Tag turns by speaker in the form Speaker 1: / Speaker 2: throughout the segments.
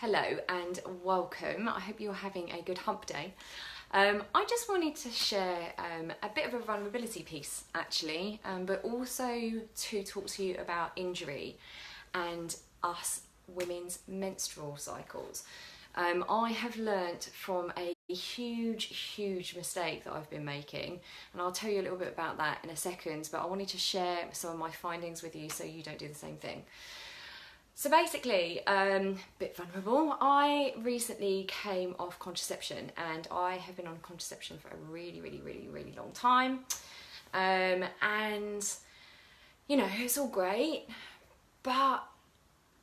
Speaker 1: Hello and welcome. I hope you're having a good hump day. I just wanted to share a bit of a vulnerability piece actually, but also to talk to you about injury and us women's menstrual cycles. I have learnt from a huge mistake that I've been making, and I'll tell you a little bit about that in a second, but I wanted to share some of my findings with you so you don't do the same thing. So basically, bit vulnerable, I recently came off contraception, and I have been on contraception for a really long time. And, you know, it's all great, but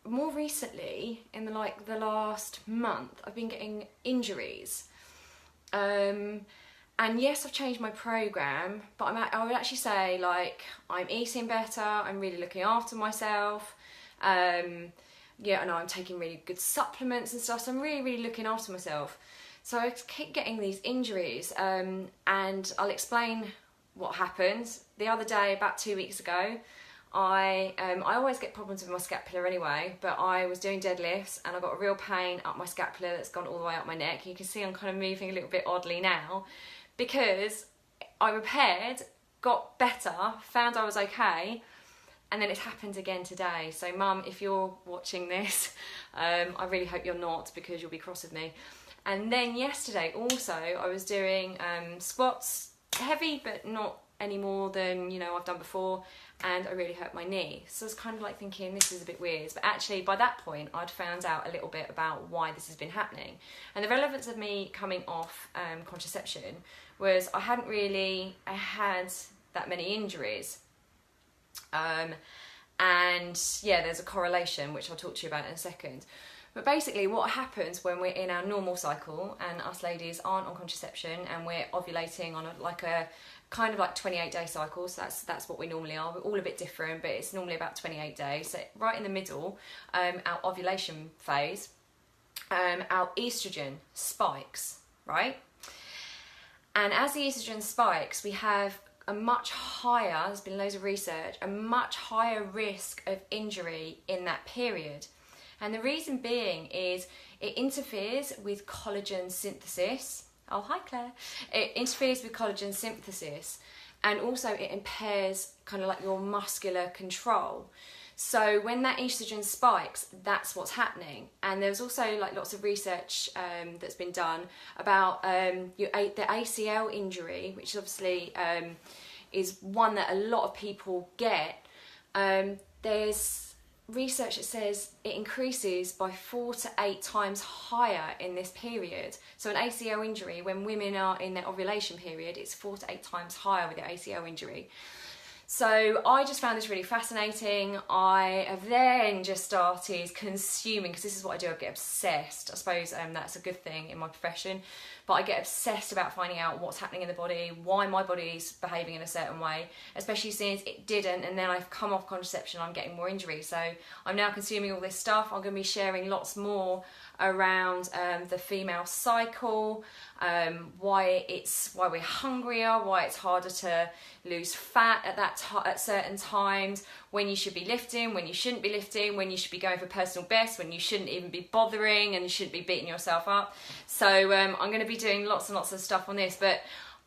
Speaker 1: more recently, in the last month, I've been getting injuries. And yes, I've changed my program, but I would actually say, like, I'm eating better, I'm really looking after myself. Yeah, I know I'm taking really good supplements and stuff, so I'm really looking after myself. So I keep getting these injuries, and I'll explain what happened. The other day, about 2 weeks ago, I always get problems with my scapula anyway, but I was doing deadlifts and I got a real pain up my scapula that's gone all the way up my neck. You can see I'm kind of moving a little bit oddly now because I repaired, got better, found I was okay, and then it's happened again today. So Mum, if you're watching this, I really hope you're not, because you'll be cross with me. And then yesterday also, I was doing squats, heavy, but not any more than, you know, I've done before, and I really hurt my knee. So I was kind of like thinking, this is a bit weird. But actually, by that point, I'd found out a little bit about why this has been happening. And the relevance of me coming off contraception was I hadn't really had that many injuries. And yeah, there's a correlation which I'll talk to you about in a second. But basically what happens when we're in our normal cycle and us ladies aren't on contraception and we're ovulating on a kind of like 28-day cycle, so that's what we normally are. We're all a bit different, but it's normally about 28 days. So right in the middle, our ovulation phase, our estrogen spikes, right? And as the estrogen spikes, we have a much higher, there's been loads of research, a much higher risk of injury in that period. And the reason being is it interferes with collagen synthesis. Oh, hi Claire. It interferes with collagen synthesis, and also it impairs kind of like your muscular control. So when that estrogen spikes, that's what's happening. And there's also like lots of research that's been done about the ACL injury, which obviously is one that a lot of people get. There's research that says it increases by 4 to 8 times higher in this period. So an ACL injury, when women are in their ovulation period, it's 4 to 8 times higher with the ACL injury. So I just found this really fascinating. I have then just started consuming, because this is what I do, I get obsessed. I suppose that's a good thing in my profession, but I get obsessed about finding out what's happening in the body, why my body's behaving in a certain way, especially since it didn't, and then I've come off contraception, I'm getting more injury. So I'm now consuming all this stuff. I'm going to be sharing lots more around the female cycle, why we're hungrier, why it's harder to lose fat at certain times, when you should be lifting, when you shouldn't be lifting, when you should be going for personal best, when you shouldn't even be bothering, and you shouldn't be beating yourself up. So I'm going to be doing lots and lots of stuff on this, but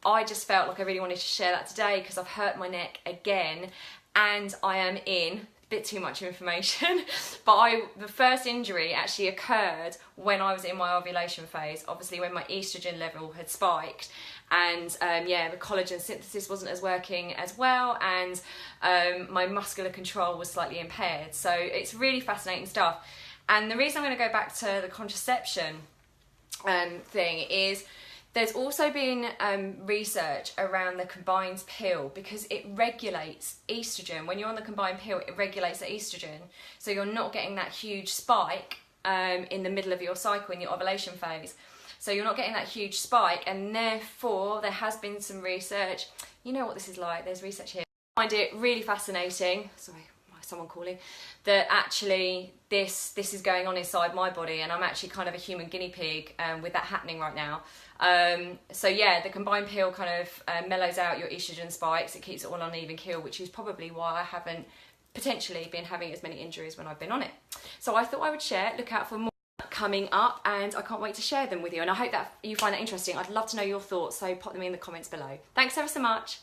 Speaker 1: I just felt like I really wanted to share that today because I've hurt my neck again, and I am in bit too much information, but the first injury actually occurred when I was in my ovulation phase, obviously when my estrogen level had spiked, and yeah, the collagen synthesis wasn't as working as well, and my muscular control was slightly impaired. So it's really fascinating stuff. And the reason I'm going to go back to the contraception thing is there's also been research around the combined pill, because it regulates estrogen. When you're on the combined pill, it regulates the estrogen. So you're not getting that huge spike in the middle of your cycle, in your ovulation phase. So you're not getting that huge spike, and therefore there has been some research. You know what this is like, there's research here. I find it really fascinating. Sorry, someone calling, that actually this is going on inside my body, and I'm actually kind of a human guinea pig with that happening right now. So yeah, the combined pill kind of mellows out your estrogen spikes. It keeps it all on an even keel, which is probably why I haven't potentially been having as many injuries when I've been on it. So I thought I would share, look out for more coming up, and I can't wait to share them with you, and I hope that you find it interesting. I'd love to know your thoughts, so pop them in the comments below. Thanks ever so much.